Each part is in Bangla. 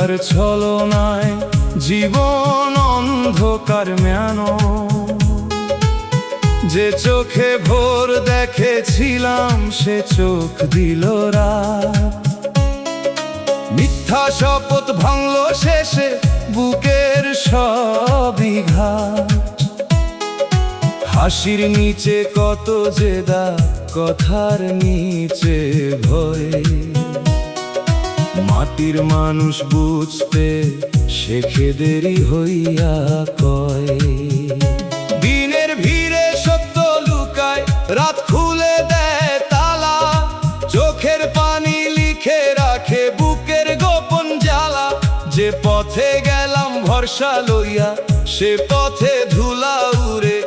প্রেমিকার ছলনায় জীবন অন্ধকার ম্যানো, যে চোখে ভোর দেখেছিলাম সে চোখ দিল রাত। মিথ্যা শপথ ভাঙল শেষে বুকের সবই ঘাট। হাসির নিচে কত যে দাগ, কথার নিচে ভয়। মাটির মানুষ বুঝতে শেখে দেরি হইয়া কয়। দিনের ভিড়ে সত্য লুকায়, রাত খুলে দেয় তালা। চোখের পানি লিখে রাখে বুকের গোপন জ্বালা। যে পথে গেলাম ভরসা লইয়া, সে পথে ধুলা উড়ে।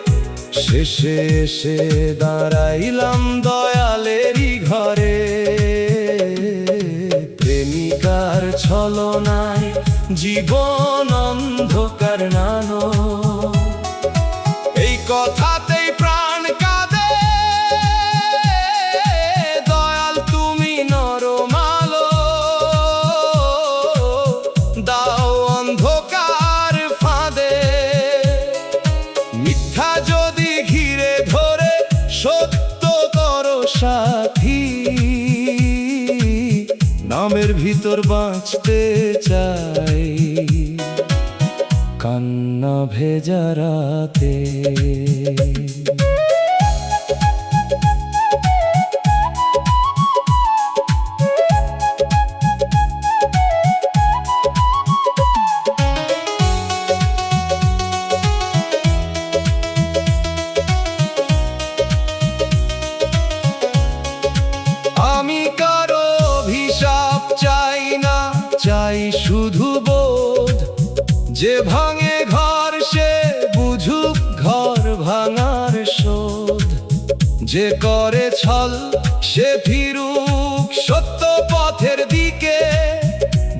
শেষে এসে দাঁড়াইলাম দয়ালেরই ঘরে। প্রেমিকার ছলনায় জীবন অন্ধকার নানো, এই কথাতেই প্রাণ কাঁদে। দয়াল তুমি নরম আলো, দাও অন্ধকার ফাঁদে। মিথ্যা যদি ঘিরে ধরে, সত্য করো সাথী। নামের ভিতর বাঁচতে চাই কান্না ভেজা রাতে। আমি কারো অভিশাপ চাই না, চাই শুধু বোধ। যে ভাঙে ঘর সে বুঝুক ঘর ভাঙার শোধ। যে করে ছল সে ফিরুক সত্য পথের দিকে।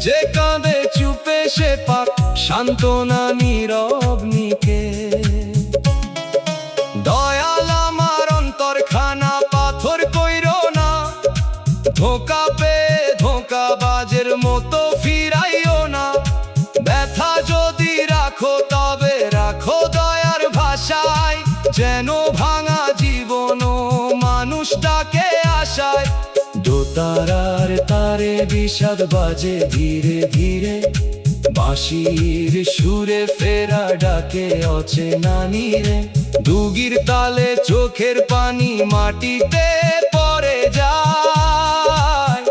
যে কাঁদে চুপে সে পাক সান্ত্বনা নীরব নিকে। দয়াল আমার অন্তরখানা পাথর কইরো না। ধোঁকা পেয়ে ধোঁকাবাজের মতো ফিরাইও না। ব্যথা যদি রাখো তবে রাখো দয়ার ভাষায়। যেন ভাঙা জীবনও মানুষটাকে আশায়। দোতারার তারে বিষাদ বাজে ধীরে ধীরে। বাঁশির সুরে ফেরা ডাকে অচেনা নীরে। দুগির তালে চোখের পানি মাটিতে পড়ে যায়।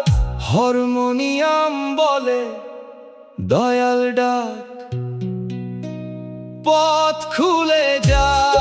হারমোনিয়াম বলে দয়াল ডাক, পথ খুলে যায়।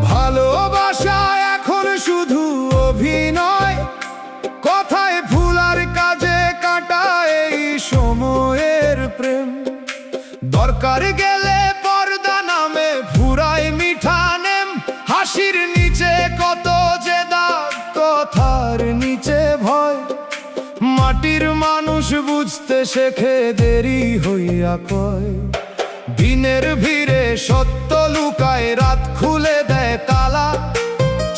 ভালোবাসা এখন শুধু অভিনয়, কথায় ভুল আর কাজে কাটায় এই সময়ের প্রেম। দরকার গেলে পর্দা নামে ফুরায় মিঠা নেম। হাসির নিচে কত যে দাগ, কথার নিচে ভয়। মাটির মানুষ বুঝতে শেখে দেরি হইয়া কয়। দিনের ভিড়ে সত্য লুকায়, রাত খুলে দেয় তালা।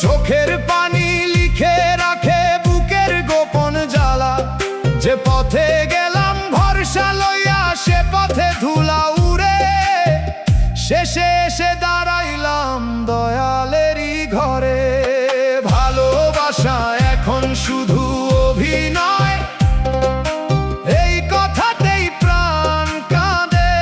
চোখের পানি লিখে রাখে বুকের গোপন জ্বালা। যে পথে গেলাম ভরসা লইয়া, সে পথে ধুলা উড়ে। শেষে এসে দাঁড়াইলাম দয়ালেরই ঘরে। ভালোবাসা এখন শুধু অভিনয়, এই কথাতেই প্রাণ কাঁদে।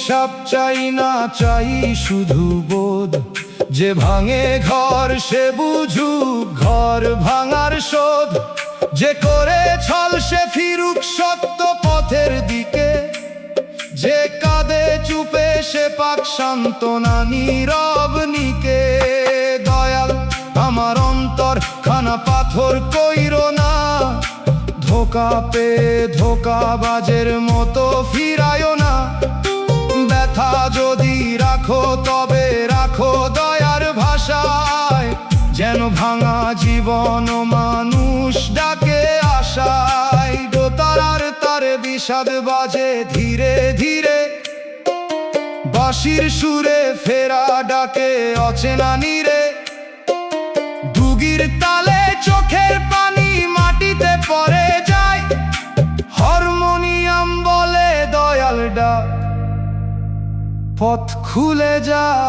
অভিশাপ চাই না, চাই শুধু বোধ। যে ভাঙে ঘর সে বুঝুক ঘর ভাঙার শোধ। যে করে ছল সে ফিরুক সত্য পথের দিকে। যে কাঁদে চুপে সে পাক সান্ত্বনা নীরব নিকে। দয়াল আমার অন্তর খানা পাথর কইরো না। ধোকা পেয়ে ধোকাবাজের মতো ফিরায়ও না। ব্যথা যদি রাখো তবে রাখো দয়ার ভাষায়। যেন ভাঙা জীবন মানুষ ডাকে আশায়। দোতারার তারে বিষাদ বাজে ধীরে ধীরে। বাঁশির সুরে ফেরা ডাকে অচেনা নীরে। দুগির তালে চোখের পানি মাটিতে পড়ে যায়। হারমোনিয়াম বলে দয়াল ডাক, পথ খুলে যায়।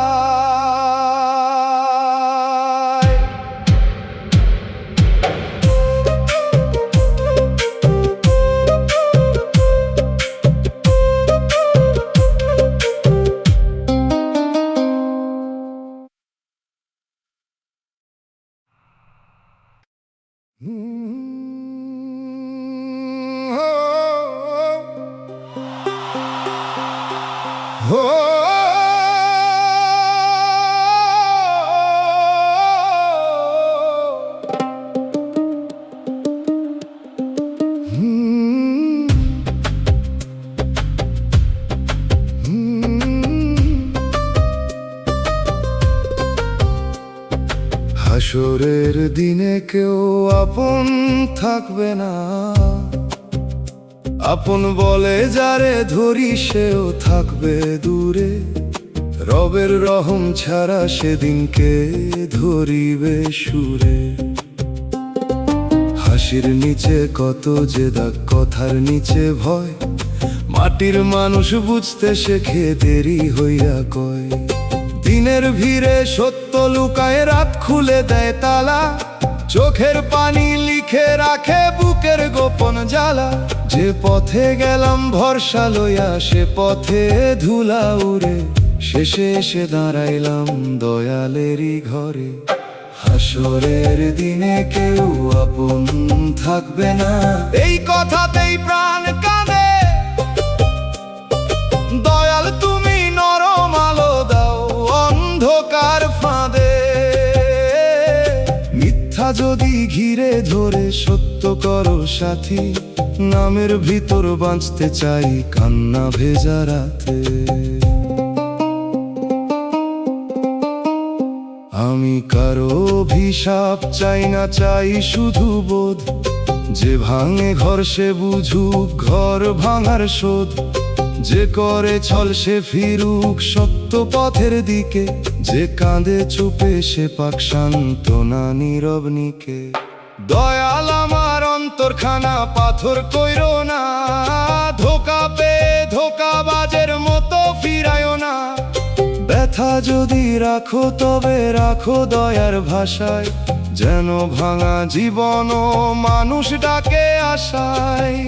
হাসরের দিনে কেউ আপন থাকবে না। আপন বলে যারে ধরি সেও থাকবে দূরে। রবের রহম ছাড়া সেদিনকে ধরিবে সুরে। হাসির নিচে কত যে দাগ, কথার নিচে ভয়। মাটির মানুষ বুঝতে শেখে দেরি হইয়া কয়। দিনের ভিড়ে সত্য লুকায়, রাত খুলে দেয় তালা। চোখের পানি লিখে রাখে বুকের গোপন জ্বালা। যে পথে গেলাম ভরসা লইয়া সে পথে ধুলা উড়ে। শেষে এসে দাঁড়াইলাম দয়ালেরই ঘরে। হাসরের দিনে কেউ আপন থাকবে না, এই কথাতেই প্রাণ কাঁদে। দয়াল তুমি নরম আলো দাও অন্ধকার ফাঁদে। মিথ্যা যদি ঘিরে ধরে সত্য করো সাথী। নামের ভিতর বাঁচতে চাই কান্না ভেজা রাতে। আমি কারো অভিশাপ চাই না, চাই শুধু বোধ। যে ভাঙে ঘর সে বুঝুক ঘর ভাঙার শোধ। যে করে ছল সে ফিরুক সত্য পথের দিকে। যে কাঁদে চুপে সে পাক সান্ত্বনা নীরব নিকে। দয়াল আমার অন্তরখানা পাথর কইরো না। ধোকা পেয়ে ধোকাবাজের মতো ফিরায়ও না। ব্যথা যদি রাখো তবে রাখো দয়ার ভাষায়। যেন ভাঙা জীবন মানুষ ডাকে আশায়।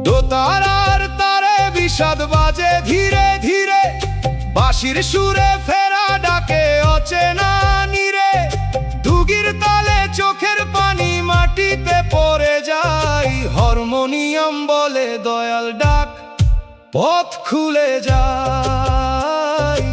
দোতারার তারে বিষাদ বাজে ধীরে ধীরে। বাঁশির সুরে ফেরা ডাকে অচেনা নীরে। দুগির তালে চোখের পানি মাটিতে পড়ে যায়। হারমোনিয়াম বলে দয়াল ডাক, পথ খুলে যায়।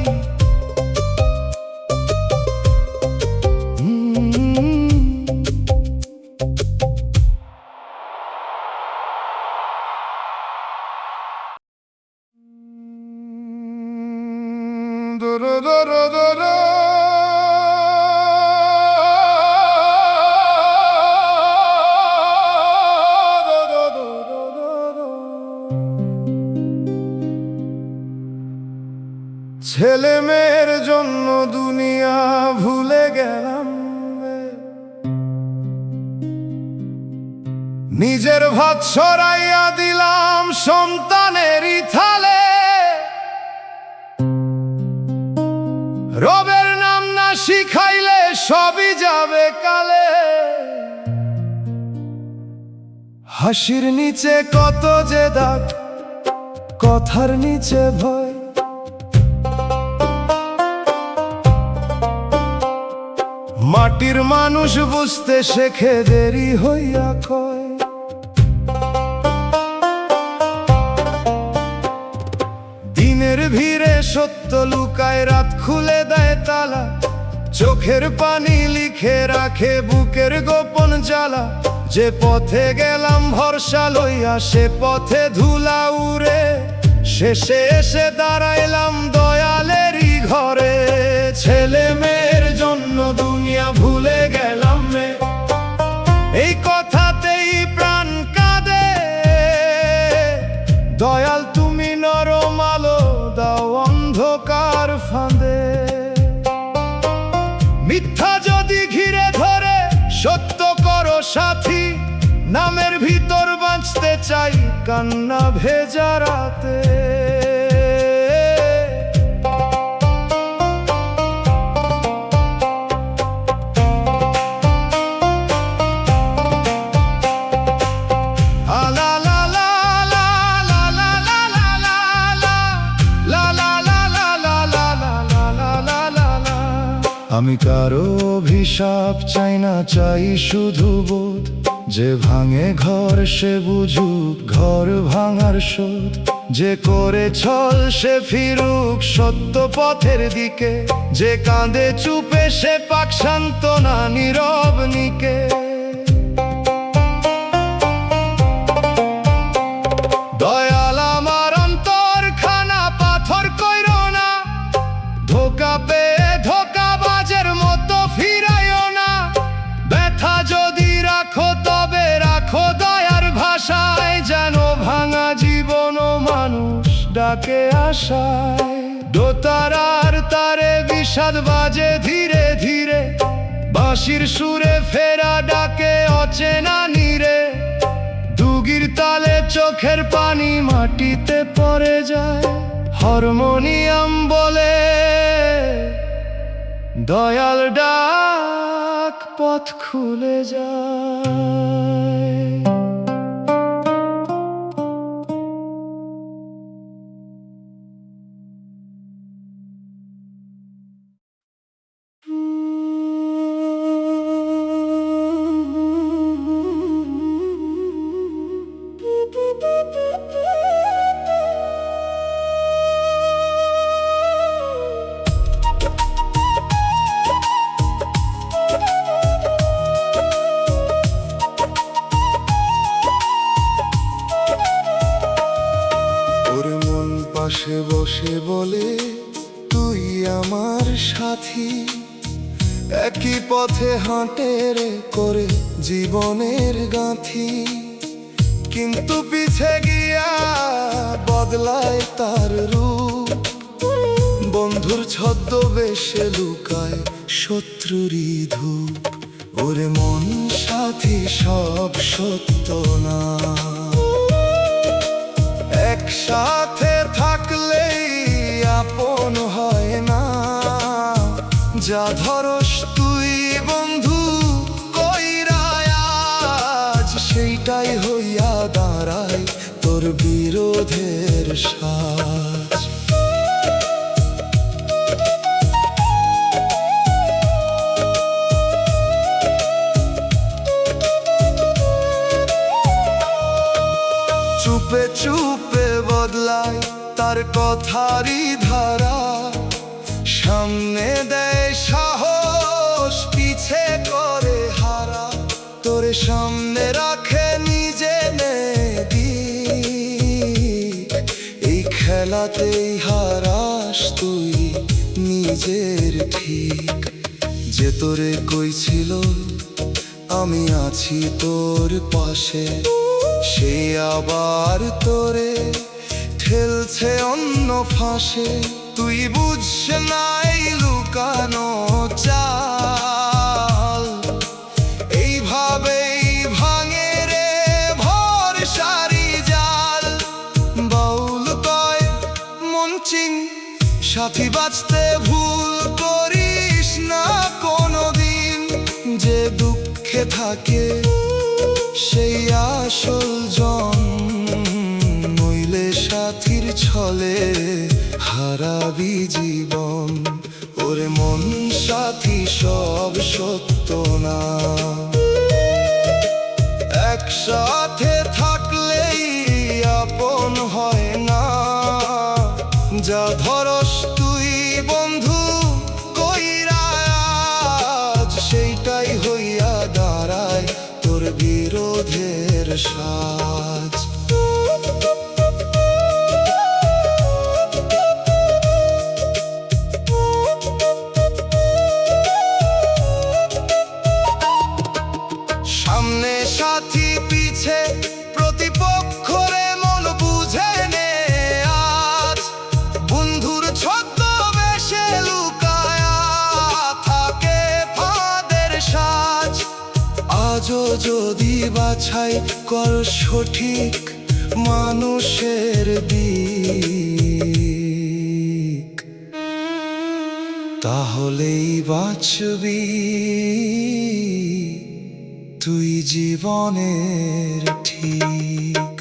ছেলে মেয়ের জন্য দুনিয়া ভুলে গেলাম। নিজের ভাত ছড়াইয়া দিলাম সন্তানেরই থালে। রবের নাম না শিখাইলে সবই যাবে কালে। হাসির নিচে কত যে দাগ, কথার নিচে ভয়। মাটির মানুষ বুঝতে শেখে দেরি হইয়া কয়। দিনের ভিড়ে সত্য লুকায়, রাত খুলে দেয় তালা। চোখের পানি লিখে রাখে বুকের গোপন জ্বালা। যে পথে গেলাম ভরসা লইয়া, সে পথে ধুলা উড়ে। শেষে এসে দাঁড়াইলাম দয়ালেরই ঘরে। ছেলে মেয়ের জন্য দুনিয়া ভুলে গেলাম রে, এই কথাতেই প্রাণ কাঁদে। দয়াল তুমি নরম আলো দাও অন্ধকার ফাঁদে। মিথ্যা যদি ঘিরে ধরে সত্য করো সাথী। নামের ভিতর বাঁচতে চাই কান্না ভেজা রাতে। আমি কারো অভিশাপ চাই না, চাই শুধু বোধ। যে ভাঙে ঘর সে বুঝুক ঘর ভাঙার শোধ। যে করে ছল সে ফিরুক সত্য পথের দিকে। যে কাঁদে চুপে সে পাক সান্ত্বনা নীরব নিকে। দয়াল আমার অন্তর খানা পাথর কইরো না। ধোকা পেয়ে ধোকাবাজের মতো ফিরাইও না। ব্যথা যদি রাখো তবে রাখো দয়ার ভাষায়। যেন ভাঙা জীবন ও মানুষ ডাকে আশায়। দোতারার তারে বিষাদ বাজে ধীরে ধীরে। বাঁশির সুরে ফেরা ডাকে অচেনা নীরে। দুগির তালে চোখের পানি মাটিতে পড়ে যায়। হারমোনিয়াম বলে দয়াল ডাক, পথ খুলে যায়। পাশে বসে বলে তুই আমার সাথী। একই পথে হাঁটে রে করে জীবনের গাঁথি। কিন্তু পিছে গিয়া বদলায় তার রূপ। বন্ধুর ছদ্মবেশে লুকায় শত্রুরই ধূপ। ওরে মন সাথী সব সত্য না। একসাথে থাকলেই আপন হয় না। যা ধরস তুই বন্ধু কইরা আজ, সেইটাই হইয়া দাঁড়ায় তোর বিরোধের সাজ। চুপে চুপে বদলায় তার কথারই ধারা। সামনে দেয় সাহস, পিছে করে হারা। তোরে সামনে রাখে নিজে দিক। এই খেলাতেই হারাস তুই নিজের ঠিক। যে তোরে কইছিল আমি আছি তোর পাশে, সে আবার তোরে ঠেলছে অন্য ফাঁসে। তুই বুঝছ নাই লুকানো চাল। এইভাবেই ভাঙে রে ভরসারি জাল। বাউল কয় মন চিং সাথী বাঁচতে ভুল করিস না কোনোদিন। যে দুঃখে থাকে সেই আসল জন। ভুলে সাথীর ছলে হারাবি জীবন। ওরে মন সাথী সব সত্য না, একসাথে থাকলেই আপন হয় না। যা ধরস তুই বন্ধু কইরা আজ, সেইটাই হইয়া দাঁড়ায় তোর বিরোধের সাজ। সামনে সাথী পিছে প্রতিপক্ষ রে মন বুঝে নে আজ। বন্ধুর ছদ্মবেশে লুকায়া থাকে ফাঁদের সাজ। আজও যদি বাছাই কর সঠিক মানুষের দিক, তাহলেই বাঁচবি তুই জীবনের ঠিক।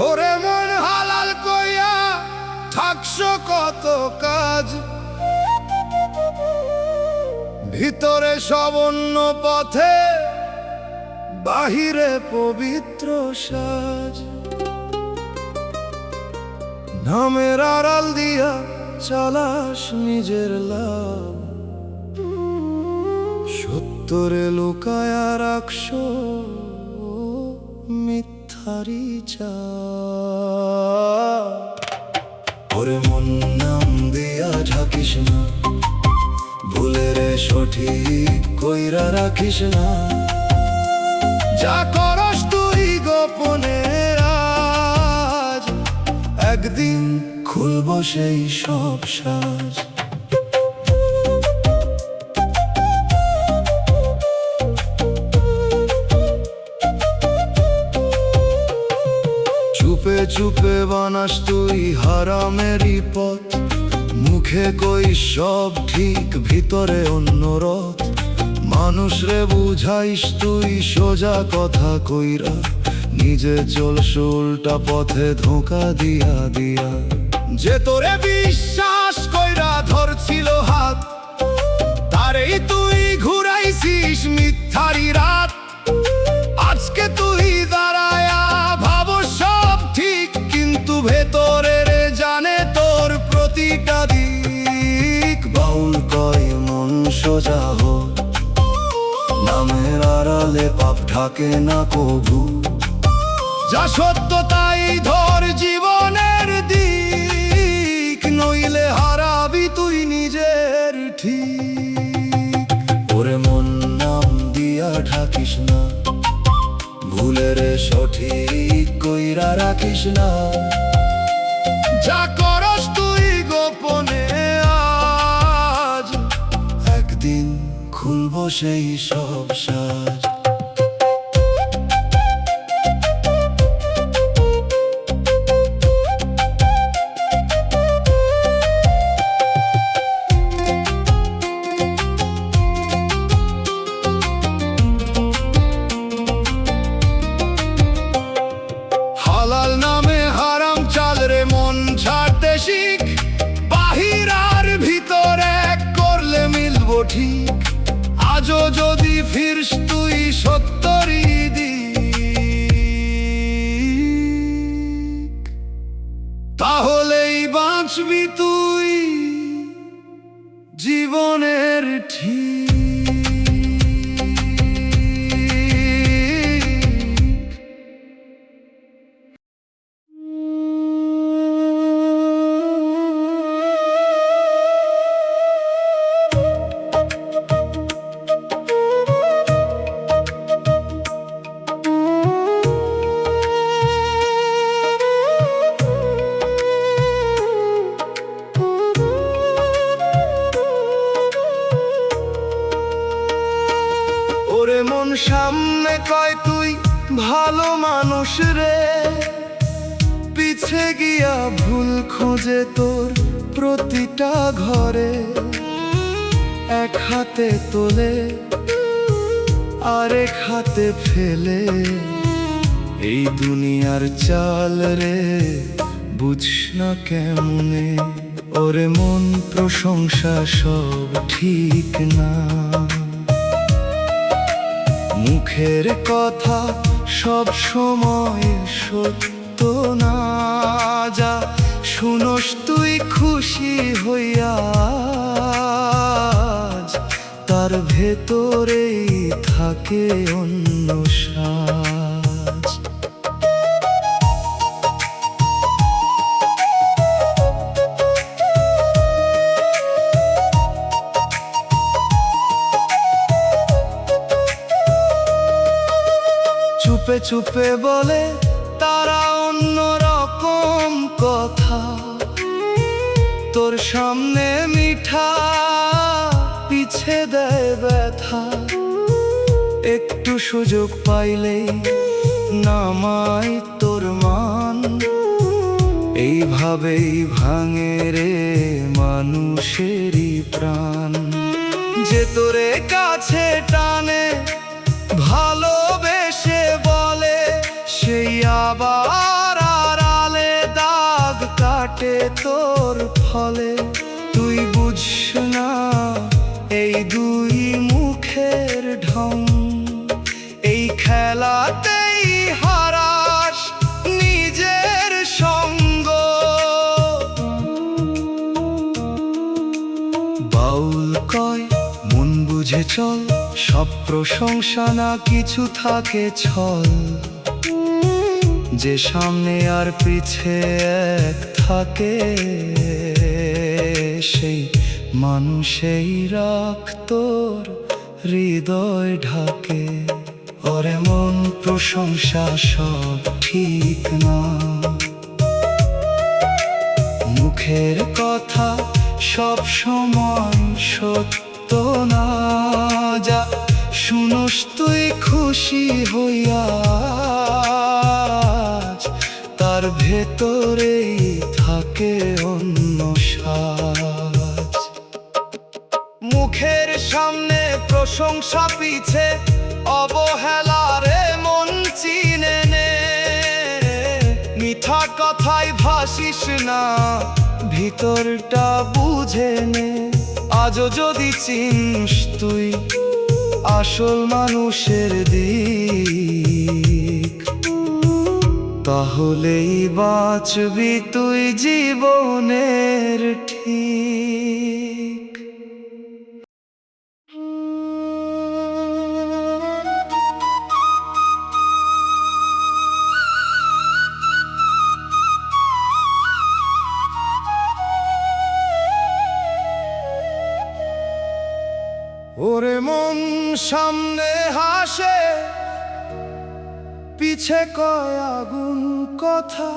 ওরে মন হালাল কইয়া থাকছো কত কাজ, ভিতরে সব অন্য পথে বাহিরে পবিত্র সাজ। নামের আড়াল দিয়া চালাস নিজের লাভ, সত্যরে লুকায়া রাখস মিথ্যারি চাপ। ওরে মন নাম দিয়া ঢাকিস না, ভুলের সঠিক কইরা রাখিস না। যা করস তুই গোপনে আজ, একদিন খুলব সেই সব সাজ। চুপে চুপে বানাস তুই হারামেরই পথ, মুখে কই সব ঠিক ভিতরে অন্য রথ। মানুষ রে বুঝাইস তুই সোজা কথা কইরা, নিজে চলস উল্টা পথে ধোঁকা দিয়া দিয়া। যে তোরে বিশ্বাস কইরা ধরছিল হাত, তারেই তুই ঘুরাইছিস মিথ্যারি রাত। আজকে তুই দাঁড়ায়া ভাবো সব ঠিক, কিন্তু ভেতরে রে জানে তোর প্রতিটা দিক। বাউল কয় মন সোজা হোক, নামের আড়ালে পাপ ঢাকে না কভু। যা সত্য তাই ধর জীবনের দিক, নইলে হারাবি তুই নিজের ঠিক। ওরে মন নাম দিয়া ঢাকিস না, ভুলের সঠিক কইরা রাখিস না। যা করস তুই গোপনে আজ, একদিন খুলব সেই সব সাজ। হালাল নামে হারাম চাল রে মন ছাড়তে শিখ, বাহির আর ভিতরে করলে মিলবো ঠিক। আজও যদি ফিরস তুই সত্যরি দিক, তাহলেই বাঁচবি তুই জীবনের ঠিক। ওরে মন সামনে কয় তুই ভালো মানুষ রে, পিছে গিয়া ভুল খোঁজে তোর প্রতিটা ঘরে, এক হাতে তোলে আরেক হাতে ফেলে। এই দুনিয়ার চাল রে বুঝস না কেমনে, ওরে মন প্রশংসা সব ঠিক না। মুখের কথা সব সময় সত্য না, যা শুনোস তুই খুশি হইয়া তার ভেতরেই থাকে অন্য সাজ। চুপে চুপে বলে তারা অন্য রকম কথা, তোর সামনে মিঠা পিছে দেয় ব্যথা। একটু সুযোগ পাইলেই নামায় তোর মান, এইভাবেই ভাঙে রে মানুষেরই প্রাণ। যে তোরে কাছে টানে ভালোবেসে বলে, সেই আবার আড়ালে দাগ কাটে তোর ফলে। তুই বুঝস না এই দুই মুখের ঢং, এই খেলাতেই হারাস নিজের সঙ্গ। বাউল কয় মন বুঝে চল, সব প্রশংসা না কিছু থাকে ছল। যে সামনে আর পিছে এক থাকে, সেই মানুষেই রাখ তোর হৃদয় ঢাকে। ওরে মন প্রশংসা সব ঠিক না, মুখের কথা সব সময় সত্য না। যা শুনোস তুই খুশি হইয়া তার ভেতরেই থাকে অন্য সাজ। মুখের সামনে প্রশংসা পিছে অবহেলারে মন চিনে নে। মিঠা কথায় ভাসিস না, ভিতরটা বুঝে নে। আজও যদি চিনিস তুই আসল মানুষের দিক, তাহলেই বাঁচবি তুই জীবনের ঠিক। ওরে মন সামনে হাসে পিছে কয় আগুন কথা,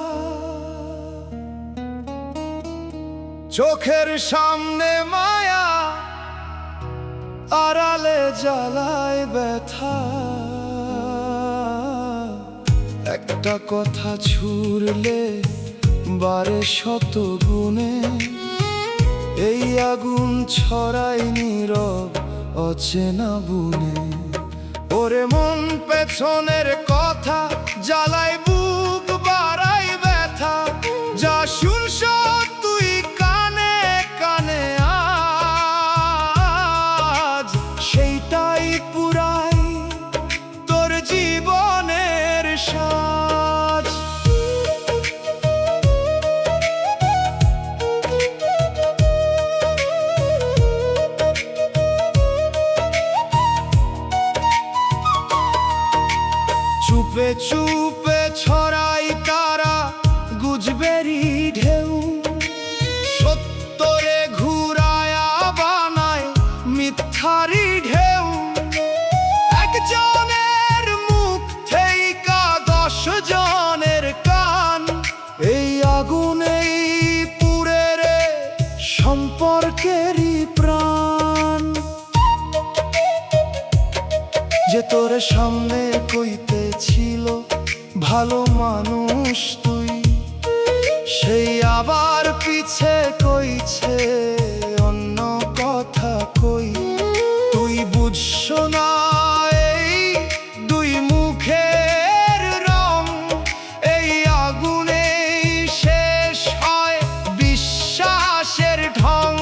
চোখের সামনে মায়া আড়ালে জ্বালায় ব্যথা। একটা কথা ছুড়লে বারে শত গুণে, এই আগুন ছড়াই নীরব অচেনা বুনে। ওরে মন পেছনের কথা জ্বালাই বুক বাড়াই ব্যথা। যা শুনছ তুই কানে কানে আজ, সেইটাই পুরাই তোর জীবনের সাজ। চুপে চুপে ছড়াই কারা গুজবেরি ঢেউ, সত্যরে ঘুরায়া বানায় মিথ্যারি ঢেউ। একজনের মুখ থেইকা 10 জনের কান, এই আগুনেই পুড়ে রে সম্পর্কেরই প্রাণ। যে তোর সামনে কইতে ছিল ভালো মানুষ তুই, সেই আবার পিছে কইছে অন্য কথা কই। তুই বুঝছো না এই দুই মুখের রং, এই আগুনে শেষ হয় বিশ্বাসের ঢং।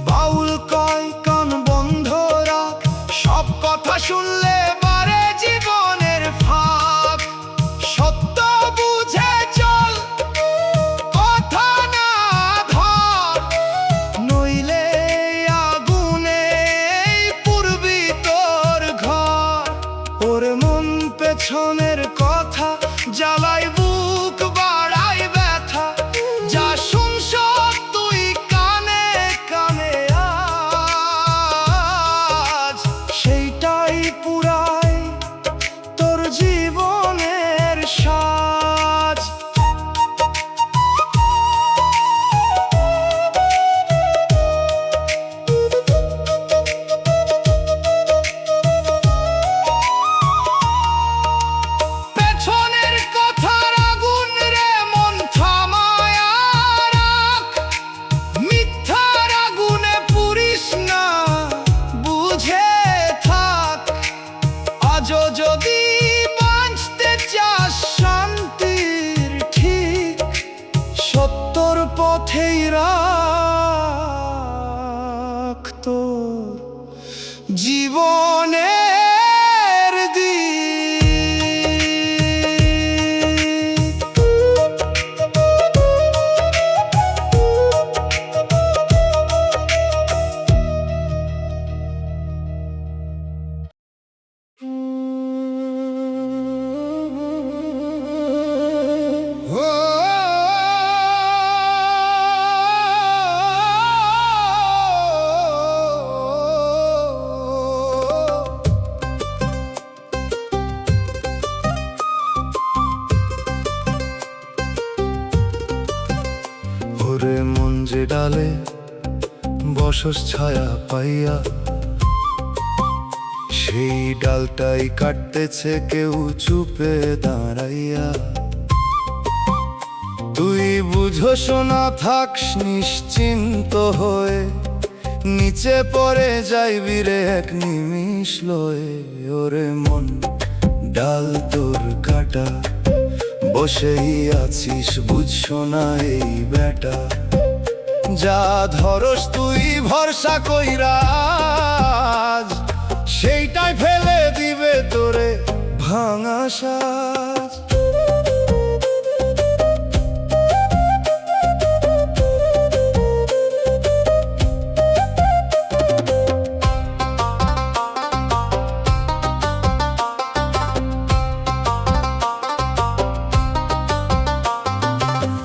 বাউল কয় কান বন্ধ রাখ, সব কথা শুনলে বারে জীবনের ফাঁক। সত্য বুঝে চল, কথা না ধর, নইলে আগুনে পুরবি তোর ঘর। ওর মন পেছনের কথা জ্বালাই, বুক বাড়াই ব্যথা। যা শুনছ তুই কানে কানে আজ, সেইটাই পুরাই তোর জীবনের সাজ। পেছনের কথার আগুন রে মন থামায় রাখ, মিথ্যার আগুনে পুরিস না, বুঝে থাক। আজও যদি বাঁচতে চাস শান্তির ঠিক, সত্যর পথেই রাখ তোর জীবনের দিক। ওরে মন যে ডালে বসস ছায়া পাইয়া, সেই ডালটাই কাটতেছে কেউ চুপে দাঁড়াইয়া। তুই বুঝোস না থাকস নিশ্চিন্ত হয়ে, নিচে পড়ে যাইবি রে এক নিমিষ লয়ে। ওরে মন ডাল তোর কাটা, বসেই আছিস বুঝছো না এই বেটা। যা ধরস তুই ভরসা কইরা আজ, সেইটাই ফেলে দিবে তোরে ভাঙা সাজ।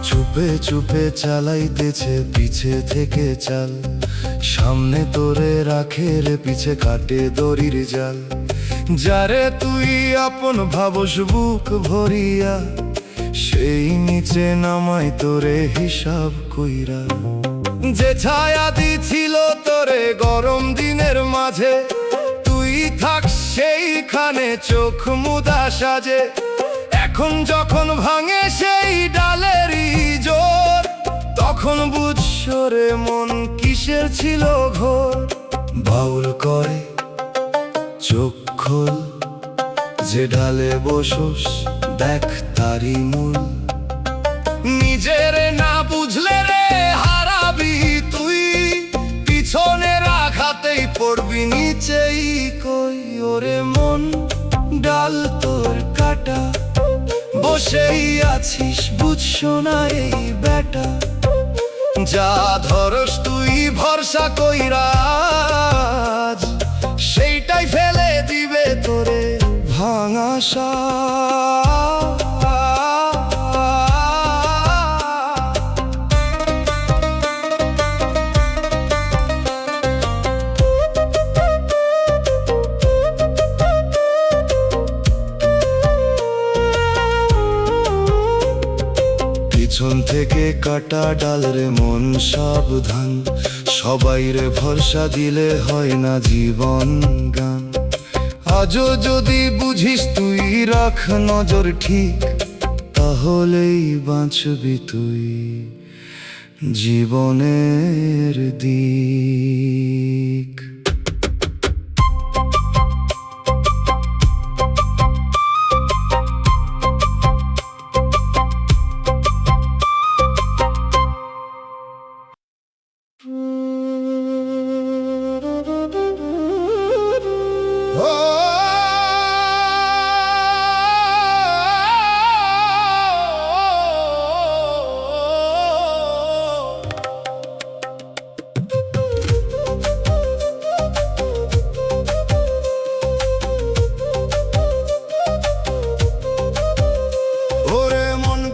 চুপে চুপে চালাইতেছে পিছে থেকে চাল, সামনে তোরে রাখে রে পিছে কাটে দড়ির জাল। যারে তুই আপন ভাবস বুক ভরিয়া, সেই নিচে নামাই তোরে হিসাব কইরা। যে ছায়া দিছিল তোরে গরম দিনের মাঝে, তুই থাক সেইখানে চোখ মুদা সাজে। এখন যখন ভাঙে সেই ডালেরই জোর, তখন বুঝছো রে মন কিসের ছিল ঘোর। বাউল করে চোখ খোল, যে ডালে বসোস দেখ তারি মূল। নিজের না বুঝলে রে হারাবি তুই, পিছনের আঘাতেই পড়বি নিচেই কই। ওরে মন ডাল তোর কাটা, বসেই আছিস বুঝছো না এই বেটা। যা ধরস তুই ভরসা কইরা আজ, সেইটাই ফেলে দিবে তোরে ভাঙা সাজ। পিছন থেকে কাটা ডাল রে মন সাবধান, সবাই রে ভরসা দিলে হয় না জীবন গান। আজও যদি বুঝিস তুই রাখ নজর ঠিক, তাহলেই বাঁচবি তুই জীবনের দিক।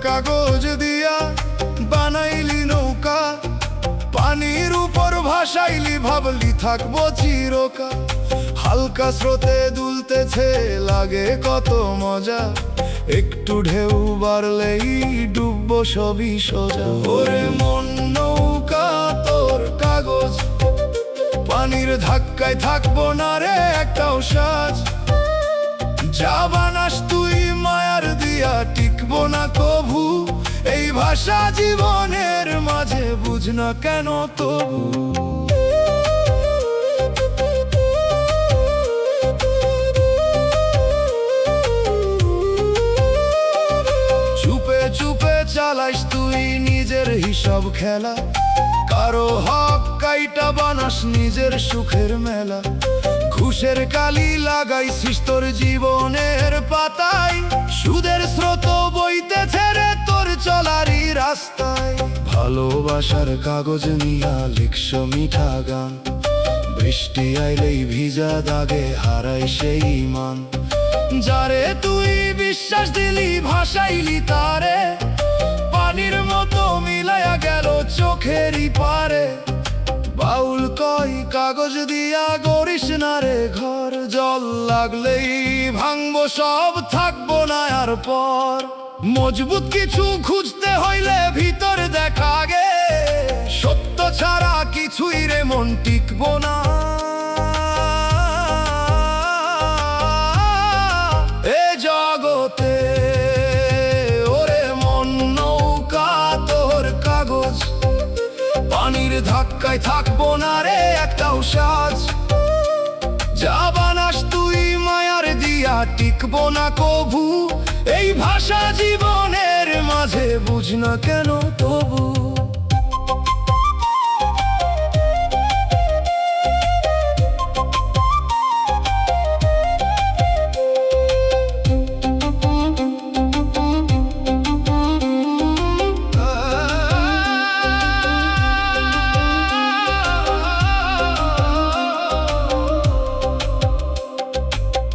কাগজ দিয়া বানাইলি নৌকা, পানির উপর ভাসাইলি, ভাবলি থাকবো চিরকাল। হালকা স্রোতে দুলতেছে লাগে কত মজা, একটু ঢেউ বাড়লেই ডুববো সবই সোজা। ওরে মন নৌকা তোর কাগজ, পানির ধাক্কায় থাকবো না রে একটাও সাজ। যা বানাস তুই মায়ার দিয়া টিকবো না কভু, এই ভাষা জীবনের মাঝে বুঝ না কেন তবু। চুপে চুপে চালাইস তুই নিজের হিসাব খেলা, কারো হক কাইটা বানাস নিজের সুখের মেলা। ঘুষের কালি লাগাইছিস তোর জীবনের পাতায়, সুদের স্রোত বইতেছে রে তোর চলারই রাস্তায়। ভালোবাসার কাগজ নিয়া লিখস মিঠা গান, বৃষ্টি আইলেই ভিজা দাগে হারাই সেই মান। যারে তুই বিশ্বাস দিলি ভাসাইলি তারে, পানির মতো মিলায়া গেল চোখেরই পারে। বাউল কই কাগজ দিয়া গড়িস না রে ঘর, জল লাগলেই ভাঙবো সব থাকবো না আর পর। মজবুত কিছু খুঁজতে হইলে ভিতর দেখা গে, সত্য ছাড়া কিছুই রে মন টিকবো না। এ জগতে ওরে মন নৌকা তোর কাগজ, পানির ধাক্কায় থাকবো না রে একটাও সাজ। যা বানাস তুই মায়ার দিয়া টিকবো না কভু, এই ভাষা জীবনের মাঝে বুঝ না কেন তবু।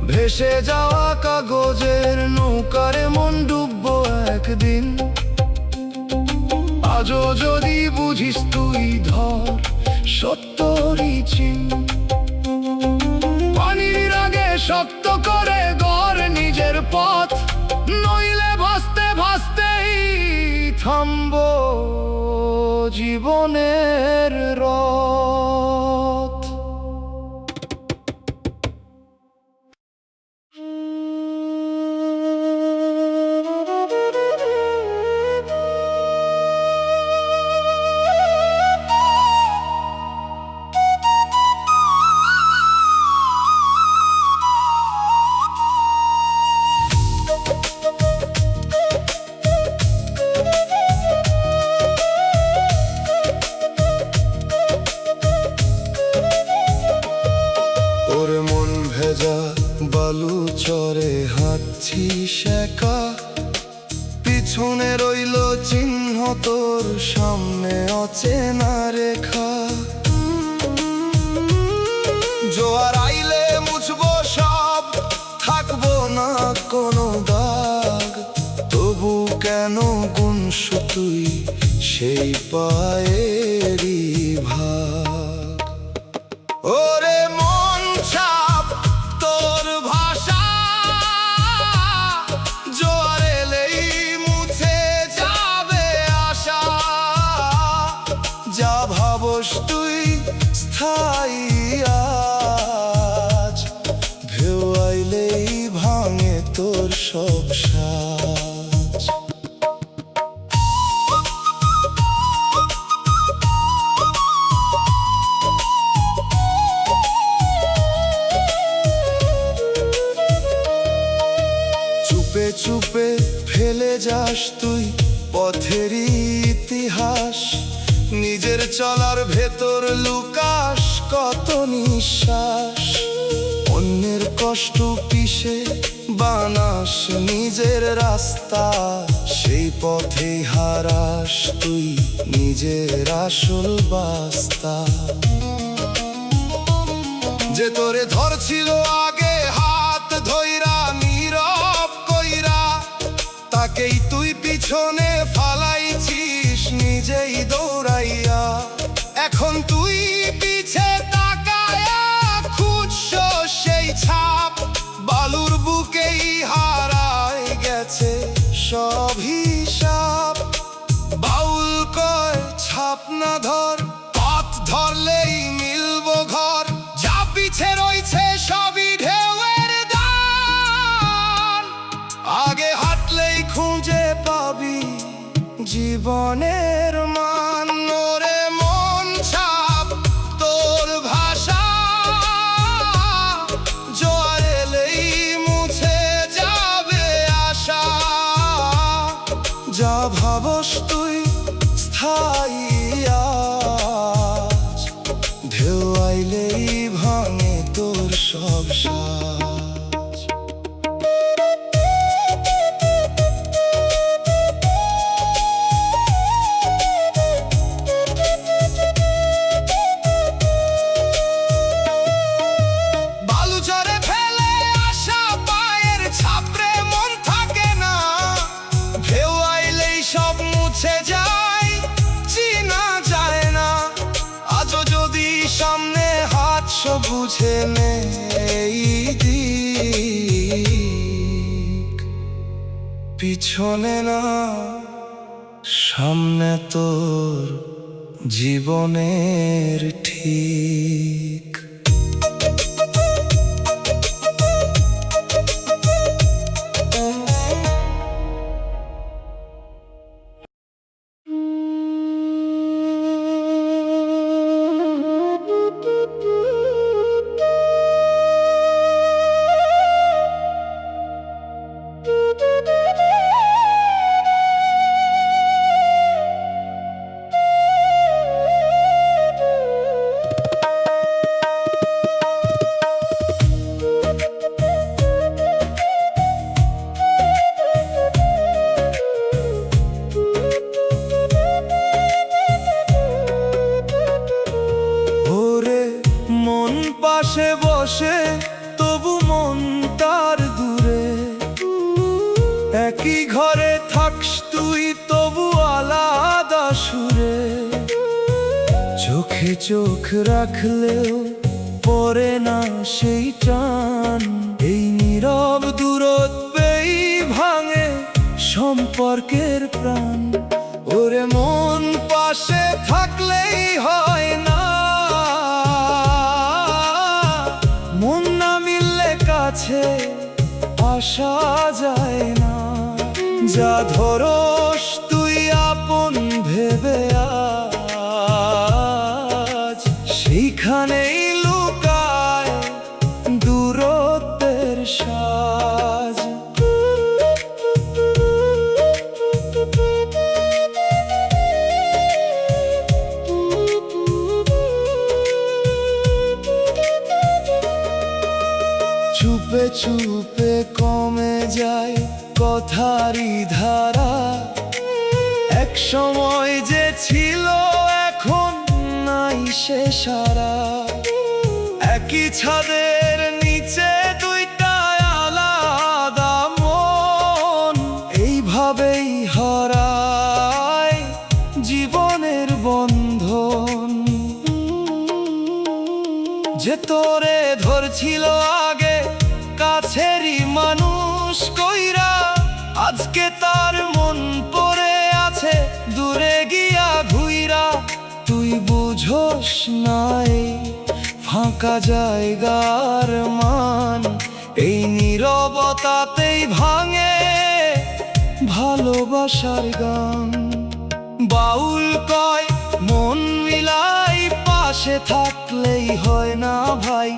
ভেসে যাওয়া কাগজের নৌকারে মন ডুববো একদিন, আজও যদি বুঝিস তুই ধর সত্যরই চিন। পানির আগে শক্ত করে গড় নিজের পথ, নইলে ভাসতে ভাসতেই থামবো জীবনের রথ। বালু চরে হাঁটছিস একা, পিছনে রইল চিহ্ন তোর সামনে অচেনা রেখা। জোয়ার আইলে মুছবো সব, থাকবো না কোনো দাগ। তবু কেন গুনশু তুই সেই পায়েরই ভাগ। ওরে মন চাপ তোর ভাষা, জোয়ার এলেই মুছে যাবে আশা। যা ভাবস তুই স্থায়ী আজ, ঢেউ আইলেই ভাঙে তোর সব সাজ। চুপে চুপে ফেলে যাস তুই পথেরই ইতিহাস, নিজের চলার ভেতর লুকাস কত নিঃশ্বাস। অন্যের কষ্ট পিষে বানাস নিজের রাস্তা, সেই পথে হারাস তুই নিজের আসল বাস্তা। যে তোরে ধরছিল আগে হাত ধইরা নীরব কইরা, তাকেই তুই পিছনে ফালাইছিস নিজেই দৌড়াইয়া। এখন তুই পিছে তাকায়া খুঁজছো সেই ছাপ, বালুর বুকেই হারায় গেছে সব হিসাব। বাউল কয় ছাপ না ধর, পথ ধরলেই মিলবো ঘর, যা পিছে রয়েছে সবই ঢেউয়ের দান। আগে হাঁটলেই খুঁজে পাবি জীবনের মান। ওরে মন ছাপ তোর ভাষা, জোয়ার এলেই মুছে যাবে আশা। যা ভাবস তুই স্থায়ী আজ, ঢেউ আইলেই ভাঙে তোর সব সাজ। বালুচরে ফেলে আসা পায়ের ছাপরে মন থাকে না, ঢেউ আইলেই সব মুছে যায় চিনা যায় না। আজও যদি সামনে হাঁটছো বুঝে নে এই দিক, পিছনে না সামনে তোর জীবনের ঠিক। পাশে বসে তবু মন তার দূরে, একই ঘরে থাকস তুই তবু আলাদা সুরে। চোখে চোখ রাখলেও পরে না সেই টান, এই নীরব দূরত্বেই ভাঙে সম্পর্কের প্রাণ। ওরে মন পাশে থাকলেই হয় না, মন না মিললে কাছে আসা যায় না। যা ধরস তুই আপন ভেবে আজ, সেইখানেই লুকায় দূরত্বের সাজ। চুপে চুপে কমে যায় কথারই ধারা, এক সময় যে ছিল এখন নাই সে সারা। একই ছাদের নিচে দুইটা আলাদা মন, এইভাবেই হারায় জীবনের বন্ধন। যে তোরে ধরছিল আগে কাছেরই মানুষ কইরা, আজকে তার মন পড়ে আছে দূরে গিয়া ঘুইরা। তুই বুঝোস নাই ফাঁকা জায়গার মান, এই নীরবতাতেই ভাঙে ভালোবাসার গান। বাউল কয় মন মিলাই পাশে থাকলেই হয় না ভাই,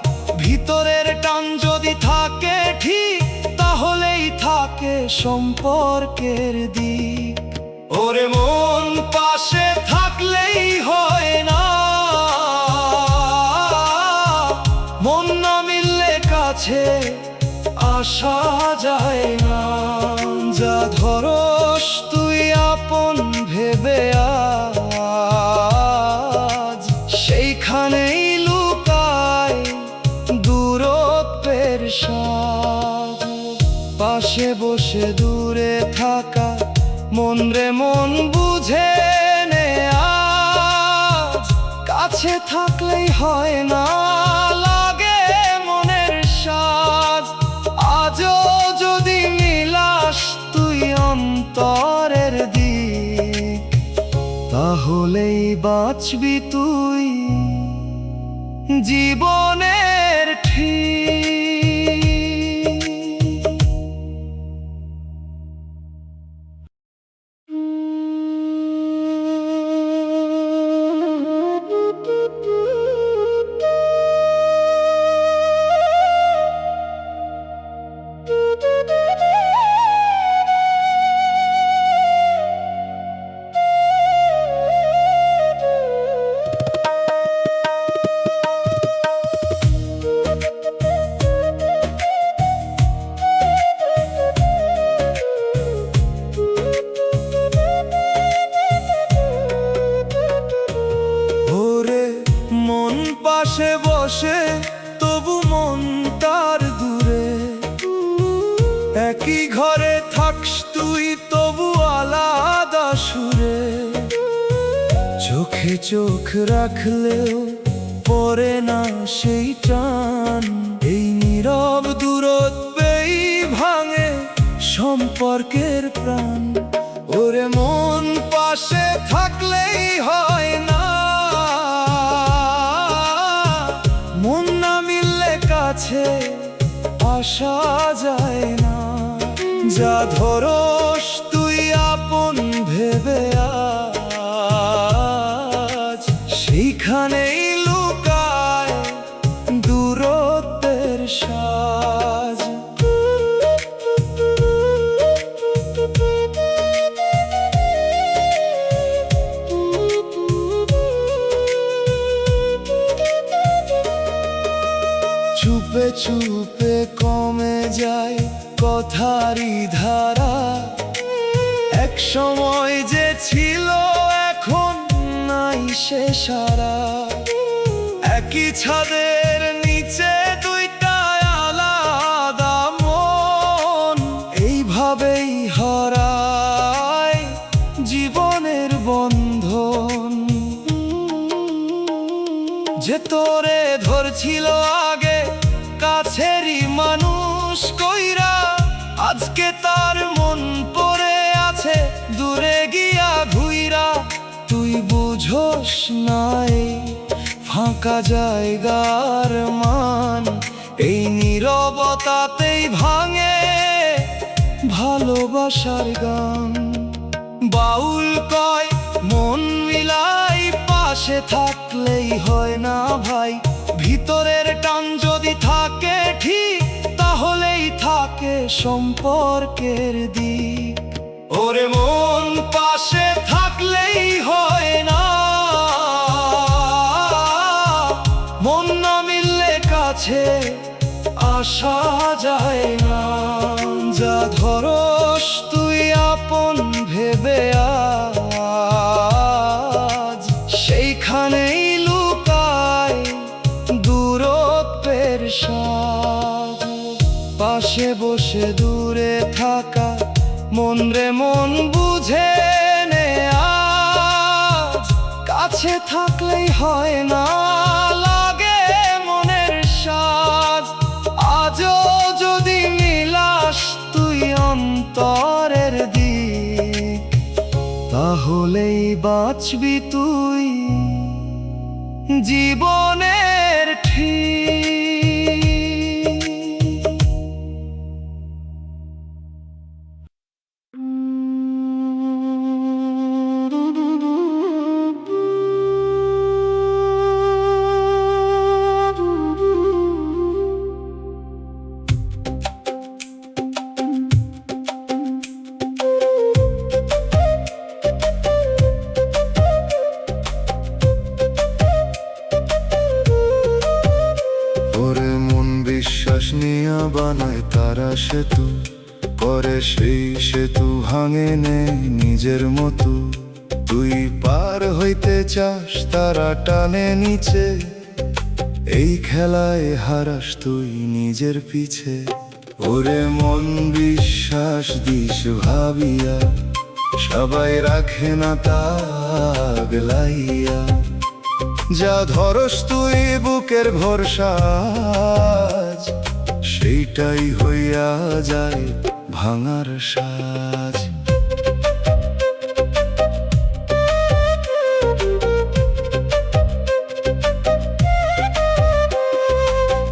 ভিতরের টান যদি থাকে ঠিক তাহলেই থাকে থাকে সম্পর্কের দিক। ওরে মন পাশে থাকলেই হয় না, মন না মিললে কাছে আসা যায় না। যা ধরস তুই আপন ভেবে আজ, সেইখানেই লুকায় দূরত্বের স্বাদ। পাশে বসে দূরে থাকা মন রে মন বুঝে নে আজ, কাছে থাকলেই হয় না লাগে মনের সাজ। আজও যদি মিলাস তুই অন্তরের দিক, তাহলেই বাঁচবি তুই জীবনের ঠিক। পাশে বসে তবু মন তার দূরে, একই ঘরে থাকস তুই তবু আলাদা সুরে। চোখে চোখ রাখলেও পরে না সেই টান, এই নীরব দূরত্বেই ভাঙে সম্পর্কের প্রাণ। ওরে মন পাশে থাকলেই হয় না, মন না মিললে কাছে আসা যায় না। যা ধরস তুই আপন ভেবে আজ, সেইখানেই লুকায় দূরত্বের সাজ। চুপে চুপে কমে যায় কথারই ধারা, এক সময় যে ছিল এখন নাই সে সারা। একই ছাদের নিচে দুইটা আলাদা মন, এইভাবেই হারায় জীবনের বন্ধন। যে তোরে ধরছিল আগে কাছেরই মানুষ কইরা, আজকে তার মন পড়ে আছে দূরে গিয়া ঘুইরা। তুই বুঝোস নাই ফাঁকা জায়গার মান, এই নীরবতাতেই ভাঙে ভালোবাসার গান। বাউল কয় মন মিলাই পাশে থাকলেই হয় না ভাই, ভিতরের টান যদি থাকে ঠিক তাহলেই থাকে সম্পর্কের দিক। ওরে মন পাশে থাকলেই হয় না, মন না মিললে কাছে আসা যায় না। যা ধরস তুই আপন ভেবে আজ, সেইখানেই লুকায় দূরত্বের স্বাদ। পাশে বসে দূরে থাকা মন রে মন বুঝে নে আজ, কাছে থাকলেই হয় না লাগে মনের সাজ। আজও যদি মিলাস তুই অন্তরের দিক, তাহলেই বাঁচবি তুই জীবনের ঠিক। সেতু করে, সেই সেতু ভাঙে নে নিজের মতো। তুই পার হইতে চাস, তারা টানে নিচে, এই খেলায় হারাস তুই নিজের পিছে। ওরে মন বিশ্বাস দিস ভাবিয়া, সবাই রাখে না তাগলাইয়া। যা ধরস তুই বুকের ভরসা, সেইটাই হইয়া যায় ভাঙার সাজ।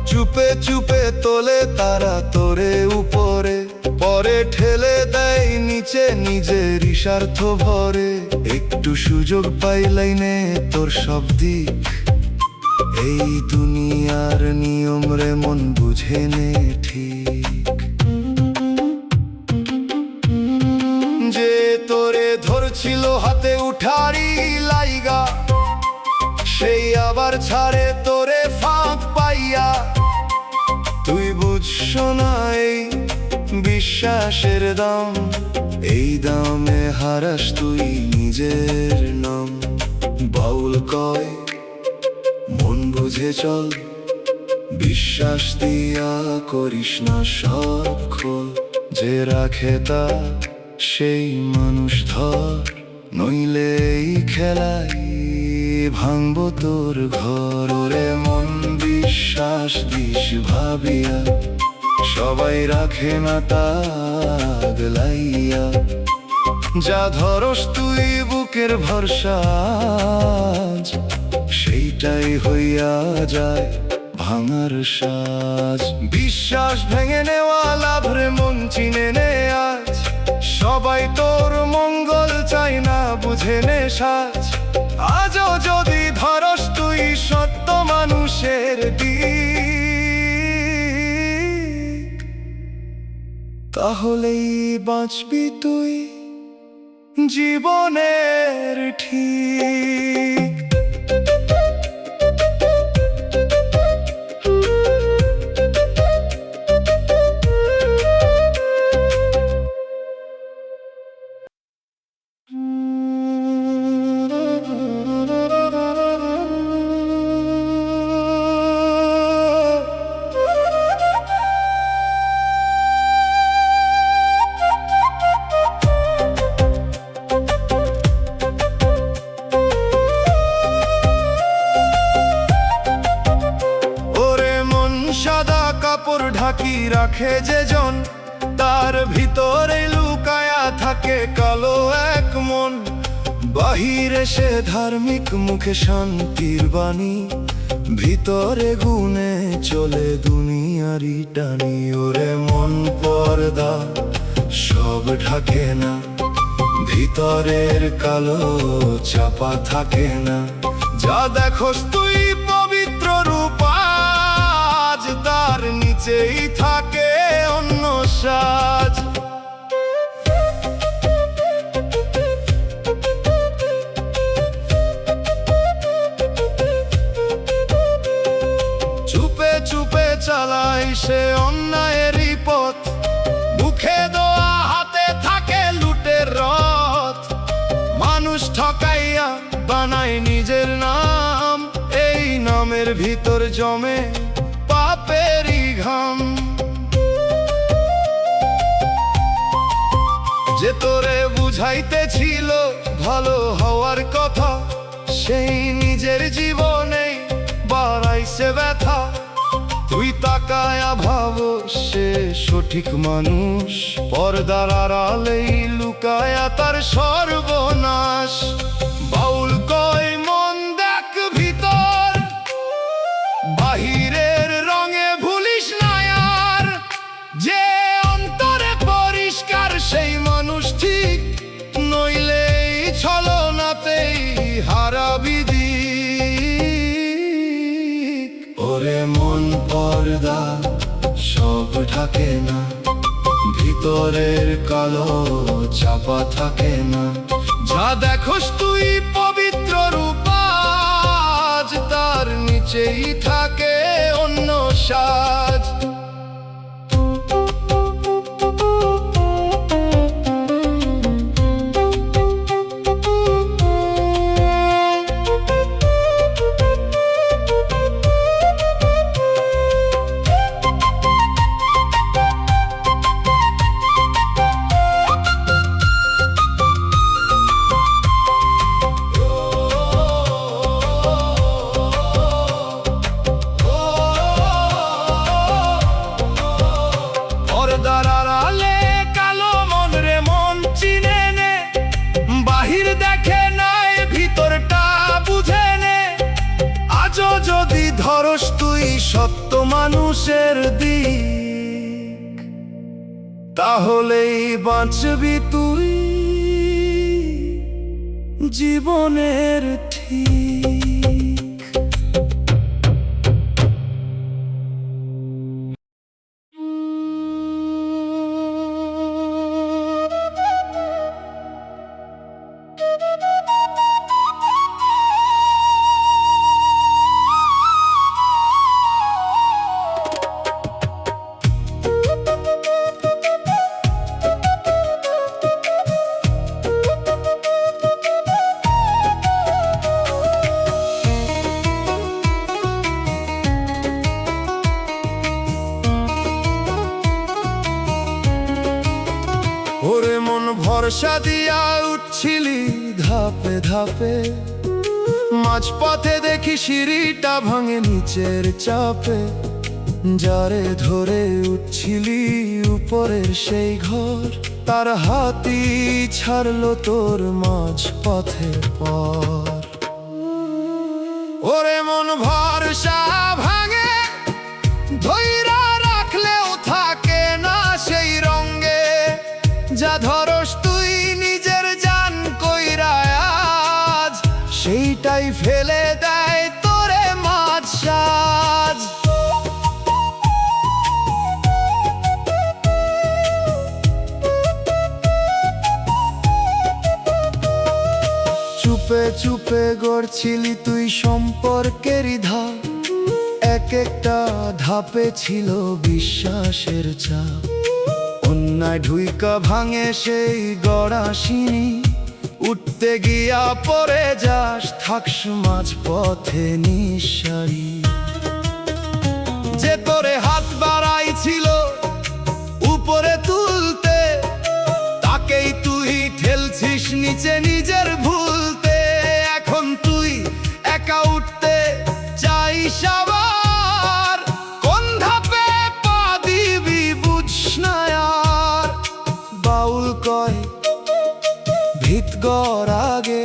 চুপে চুপে তোলে তারা তোরে উপরে, পরে ঠেলে দেয় নিচে নিজের স্বার্থ ভরে। একটু সুযোগ পাইলাই নে তোর সব দিক, এই দুনিয়ার নিয়ম রে মন বুঝে নে ঠিক। যে তোরে ধরছিল হাতে উঠারি লাইগা, সেই আবার ছাড়ে তোরে ফাঁক পাইয়া। তুই বুঝছ না এই বিশ্বাসের দাম, এই দামে হারাস তুই নিজের নাম। বাউল কয় মন বুঝে চল, বিশ্বাস দিয়া করিস না সব খোল। যে রাখে তা সেই মানুষ ধর, নইলে এই খেলাই ভাঙবো তোর ঘর। ওরে মন বিশ্বাস দিস ভাবিয়া, সবাই রাখে না তাগলাইয়া। যা ধরস তুই বুকের ভরসা, সেইটাই হইয়া যায় ভাঙার সাজ। বিশ্বাস ভেঙে নেওয়া লাভ রে মন চিনে নে আজ, সবাই তোর মঙ্গল চাই না বুঝে নে সাজ। আজও যদি ধরস তুই সত্য মানুষের দিক, তাহলেই বাঁচবি তুই জীবনের ঠিক। সাদা কাপড় ঢাকি রাখে যে জন, তার ভিতরে লুকায়া থাকে কালো এক মন। বাহিরে সে ধার্মিক, মুখে শান্তির বাণী, ভিতরে গুনে চলে দুনিয়ারি টানি। ওরে মন পর্দা সব ঢাকে না, ভিতরের কালো চাপা থাকে না। যা দেখোস তুই পবিত্র রূপ, তার নিচেই থাকে অন্য সাজ। চুপে চুপে চালায় সে অন্যায়েরই পথ, মুখে দোয়া হাতে থাকে লুটের রথ। মানুষ ঠকাইয়া বানায় নিজের নাম, এই নামের ভিতর জমে পাপেরই ঘাম। যে তোরে বুঝাইতেছিল ভালো হওয়ার কথা, সেই নিজের জীবনে বাড়াইছে ব্যথা। তুই তাকায়া ভাবো সে সঠিক মানুষ, পর্দার আড়ালেই লুকায়া তার সর্বনাশ। বাউল কয় মন দেখ ভিতর, বাহিরের রঙে ভুলিস না আর। যে অন্তরে পরিষ্কার সেই মানুষ ঠিক, নইলে ছলনাতেই হারাবি দিক। ওরে মন পর্দা সব ঢাকে না, ভিতরের কালো চাপা থাকে না। যা দেখোস তুই পবিত্র রূপ, তার নিচেই থাকে অন্য সাজ। সত্য মানুষের দিক, তাহলেই বাঁচবি তুই জীবনের ঠিক। ওরে মন ভরসা দিয়া উঠছিলি ধাপে ধাপে, মাঝপথে দেখি সিঁড়িটা ভাঙে নিচের চাপে। যারে ধরে উঠছিলি উপরের সেই ঘর, তার হাতি ছাড়লো তোর মাঝপথের পর। ওরে মন ভরসা ভাঙে, ধৈরা রাখলেও থাকে না সেই রঙে। যা ধরস তুই নিজের জান কইরা আজ, সেইটাই ফেলে দেয় তোরে মাঝ সাজ। চুপে চুপে গড়ছিলি তুই সম্পর্কেরই ধাপ, এক একটা ধাপে ছিল বিশ্বাসের চাপ। অন্যায় ঢুইকা ভাঙে সেই গড়া সিঁড়ি, উঠতে গিয়া পড়ে যাস থাকস মাঝ পথে নিঃসারী। যে তোরে হাত বাড়াইছিল উপরে তুলতে, তাকেই তুই ঠেলছিস নিচে নিজের ভুলতে। এখন তুই একা উঠতে চাইস আবার, কোন ধাপে পা দিবি বুঝস না আর। বাউল কয় ভিত গড় আগে,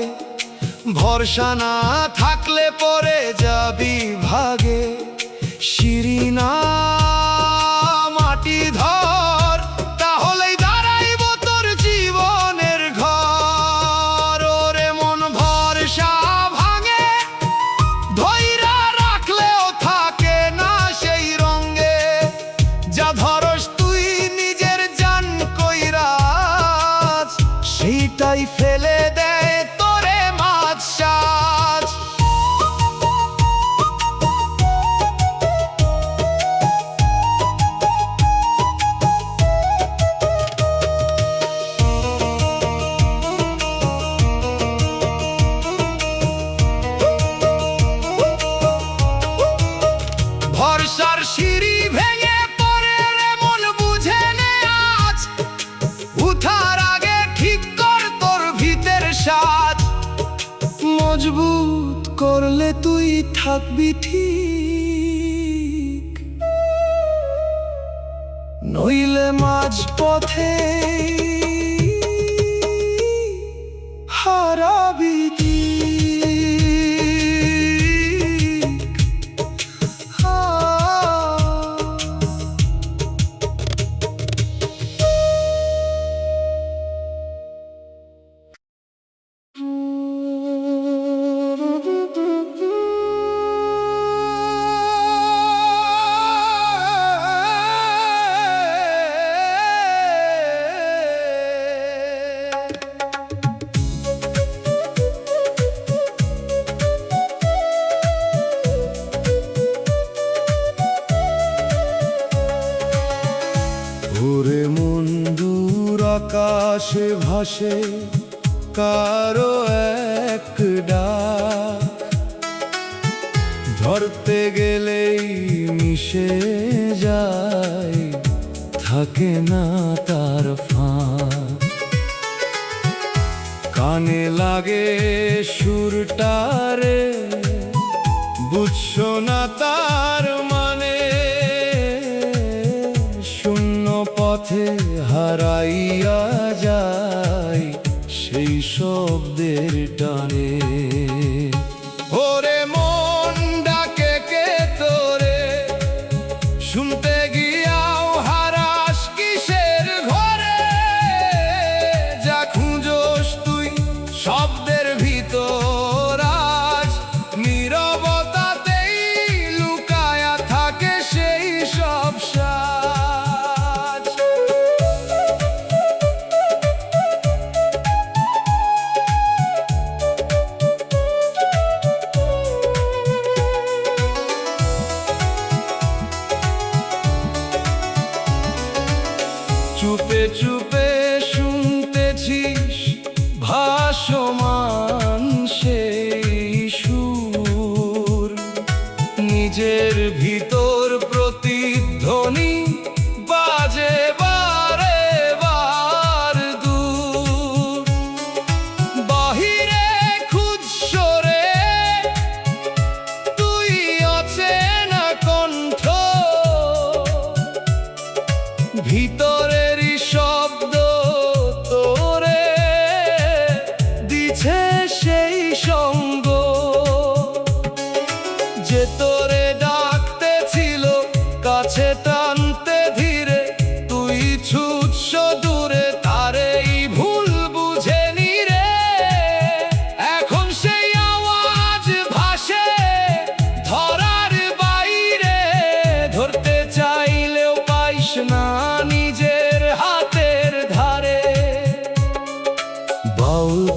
ভরসা না থাকলে পরে যাবি ভাগে। সিঁড়ি না মাটি ধর, তাহলেই দাঁড়াইব তোর জীবনের ঘর। ওরে মন ভরসা ভাঙে, ধৈরা রাখলেও থাকে না সেই রঙে। যা ধরস তুই নিজের জান কইরা আজ, সেইটাই ফেলে দেয় তোরে মাঝ সাজ। ভরসার সিঁড়ি ভেঙে পড়ে রে মন বুঝে নে আজ, উঠার আগে ঠিক কর তোর ভিতের সাজ। মজবুত করলে তুই থাকবি ঠিক, নইলে মাঝ পথে হারাবি ওরে মন দূর আকাশে ভাসে কারো এক ডাক, ধরতে গেলেই মিশে যায়, থাকে না তার ফাঁক। কানে লাগে সুরটারে, বুঝছো না তার মানে। শূন্য পথে হারাইয়া যায় সেই শব্দের টানে। ওরে মন ডাকে কে তোরে,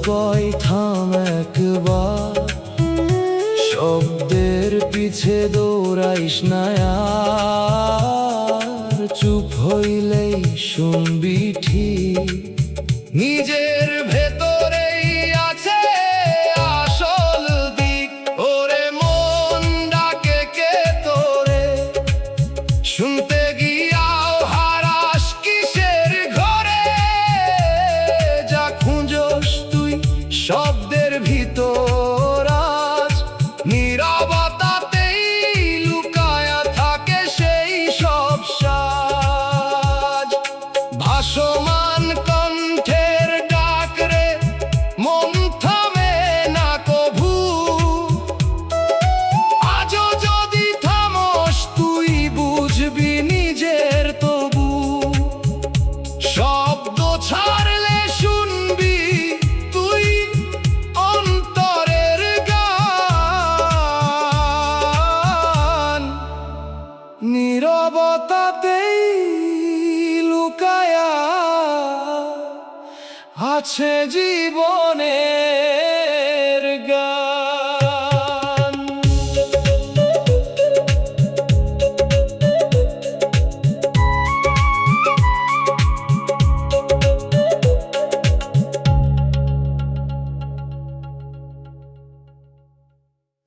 কয় থাম একবার, শব্দের পিছে দৌড়াইস না আর, চুপ হইলেই শুনবি ঠিক নিজের ভেতরেই আছে আসল দিক। ওরে মন ডাকে কে তোরে, শুনতে গিয়াও হারাস কিসের ঘরে, যা খুঁজোস তুই শব্দের ভিতর আজ, নীরবতাতেই লুকায়া থাকে সেই সব সাজ। ভাসমান কণ্ঠের ডাক রে, মন থামে না কভু, আজও যদি থামোস তুই বুঝবি নিজের তবু। শব্দ ছাড়লে শুনবি তুই অন্তরের গান, নীরবতাতেই লুকায়া আছে জীবনে